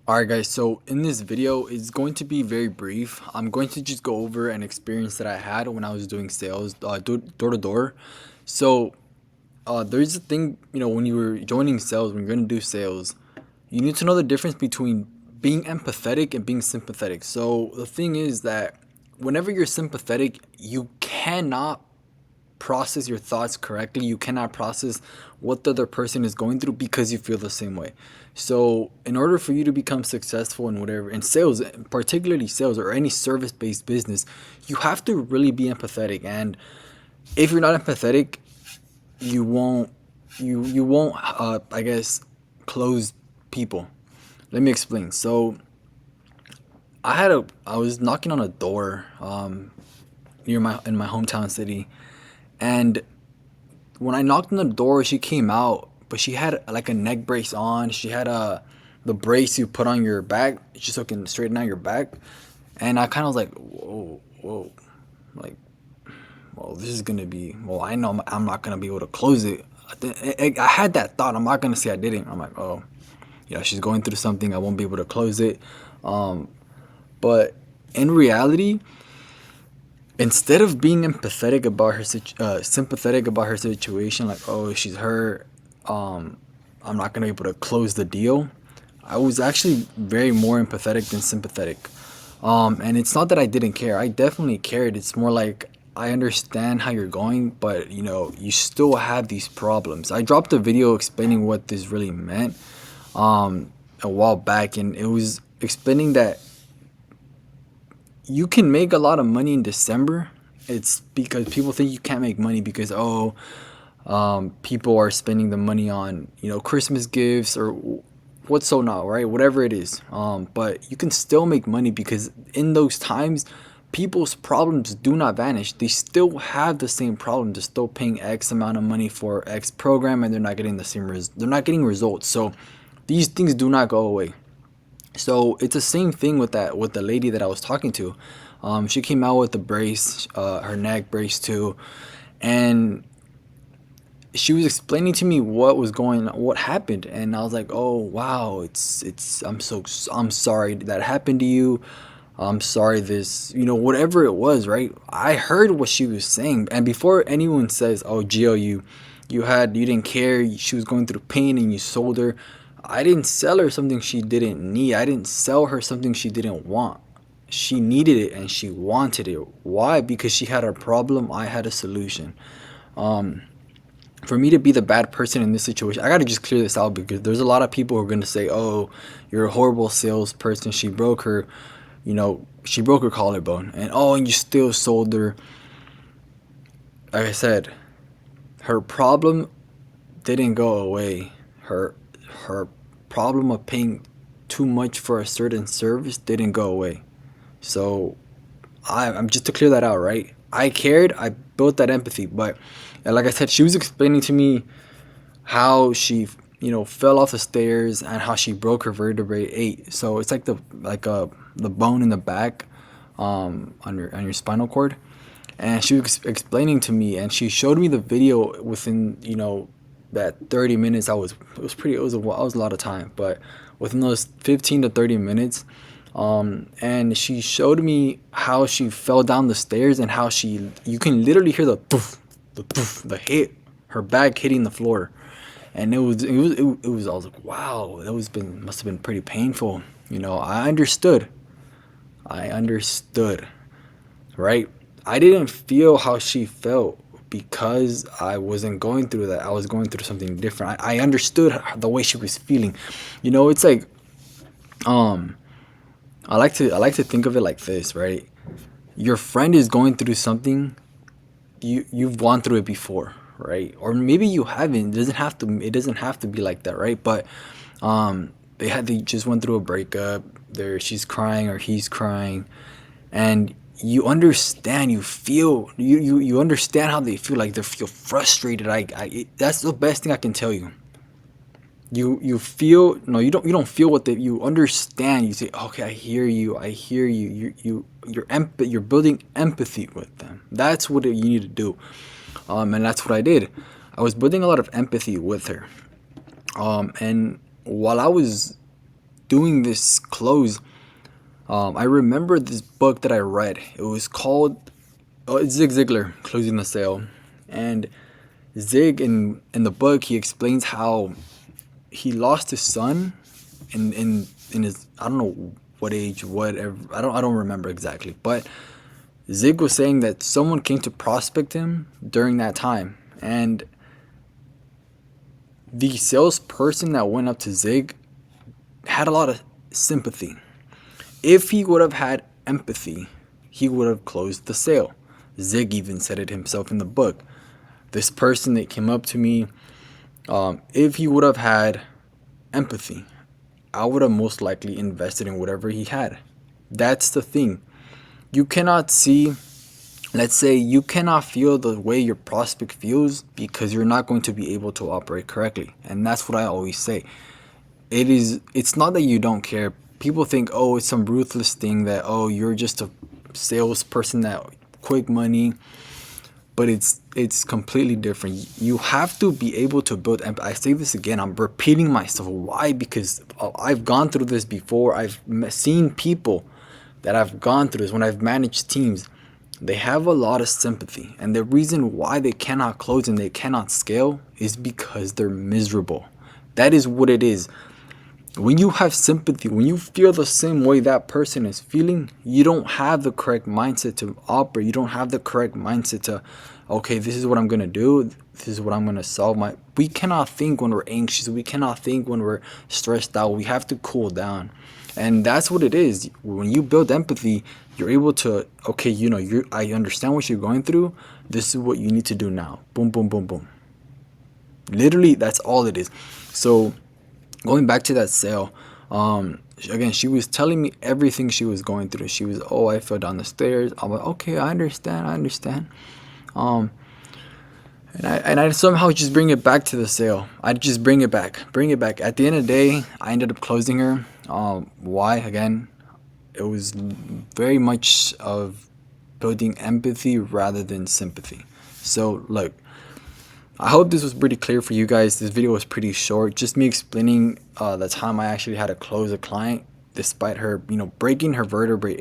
Alright guys, so in this video, it's going to be very brief. I'm going to just go over an experience that I had when I was doing sales, door to door. So there's a thing, when you were joining sales, when you're going to do sales, you need to know the difference between being empathetic and being sympathetic. So the thing is that whenever you're sympathetic, you cannot process your thoughts correctly. You cannot process what the other person is going through because you feel the same way. So, in order for you to become successful in whatever, in sales, particularly sales or any service based business, you have to really be empathetic. And if you're not empathetic, you won't, you won't, I guess, close people. Let me explain. So, I was knocking on a door, in my hometown city, and when I knocked on the door, she came out, but she had like a neck brace on. She had the brace you put on your back, just so it can straighten out your back. And I kind of was like, whoa, whoa, like, well, this is gonna be. Well, I know I'm not gonna be able to close it. I had that thought. I'm not gonna say I didn't. I'm like, oh, yeah, she's going through something. I won't be able to close it. Um, but in reality, instead of being empathetic about her sympathetic about her situation, like, oh, she's hurt, I'm not gonna be able to close the deal, I was actually very more empathetic than sympathetic. And it's not that I didn't care. I definitely cared. It's more like I understand how you're going, but you still have these problems. I dropped a video explaining what this really meant a while back, and it was explaining that you can make a lot of money in December. It's because people think you can't make money because people are spending the money on Christmas gifts or what's so not right, whatever it is. But you can still make money because in those times, people's problems do not vanish. They still have the same problem. They're still paying X amount of money for X program, and they're not getting the same they're not getting results. So these things do not go away. So it's the same thing with the lady that I was talking to. She came out with the brace, her neck brace too, and she was explaining to me what happened, and I was like, oh wow, I'm sorry that happened to you. I'm sorry this, whatever it was, right? I heard what she was saying, and before anyone says, oh Gio, you didn't care, she was going through pain and you sold her. I didn't sell her something she didn't need. I didn't sell her something she didn't want. She needed it and she wanted it. Why? Because she had a problem, I had a solution. For me to be the bad person in this situation, I gotta just clear this out because there's a lot of people who are gonna say, "Oh, you're a horrible salesperson. She broke her collarbone, and oh, and you still sold her." Like I said, her problem didn't go away. Her problem of paying too much for a certain service didn't go away. So I'm just to clear that out, right? I cared. I built that empathy, but like I said, she was explaining to me how she fell off the stairs and how she broke her vertebrae 8. So it's like the bone in the back, on your spinal cord. And she was explaining to me, and she showed me the video within that 30 minutes. It was a lot of time, but within those 15 to 30 minutes, and she showed me how she fell down the stairs and how you can literally hear the poof, the poof, the hit, her back hitting the floor. And I was like, wow, must have been pretty painful. I understood, right? I didn't feel how she felt because I wasn't going through that. I was going through something different. I understood the way she was feeling. It's like, um I like to think of it like this, right? Your friend is going through something. You've gone through it before, right? Or maybe you haven't. It doesn't have to be like that, right? But they just went through a breakup. She's crying or he's crying, and you understand how they feel. Like they feel frustrated. That's the best thing I can tell you. You feel, no, you don't feel what they, you understand. You say, okay, I hear you. You're building empathy with them. That's what you need to do. And that's what I did. I was building a lot of empathy with her. And while I was doing this close, I remember this book that I read. It was called it's Zig Ziglar, Closing the Sale. And Zig, in the book, he explains how he lost his son in his, I don't know what age, whatever, I don't remember exactly, but Zig was saying that someone came to prospect him during that time, and the salesperson that went up to Zig had a lot of sympathy. If he would have had empathy, he would have closed the sale. Zig even said it himself in the book. This person that came up to me, if he would have had empathy, I would have most likely invested in whatever he had. That's the thing. You cannot see, let's say you cannot feel the way your prospect feels because you're not going to be able to operate correctly. And that's what I always say. It's not that you don't care. People think, oh, it's some ruthless thing that, oh, you're just a salesperson that quick money. But it's completely different. You have to be able to build empathy. I say this again, I'm repeating myself. Why? Because I've gone through this before. I've seen people that have gone through this when I've managed teams. They have a lot of sympathy, and the reason why they cannot close and they cannot scale is because they're miserable. That is what it is. When you have sympathy, when you feel the same way that person is feeling, you don't have the correct mindset to operate. You don't have the correct mindset to, okay, this is what I'm going to do. This is what I'm going to solve. We cannot think when we're anxious. We cannot think when we're stressed out. We have to cool down. And that's what it is. When you build empathy, you're able to, okay, I understand what you're going through. This is what you need to do now. Boom, boom, boom, boom. Literally, that's all it is. So going back to that sale, again, she was telling me everything she was going through. She was, oh, I fell down the stairs. I'm like, okay, I understand. And I somehow just bring it back to the sale. I just bring it back. At the end of the day, I ended up closing her. Why? Again, it was very much of building empathy rather than sympathy. So look, I hope this was pretty clear for you guys. This video was pretty short. Just me explaining the time I actually had to close a client despite her, breaking her vertebrae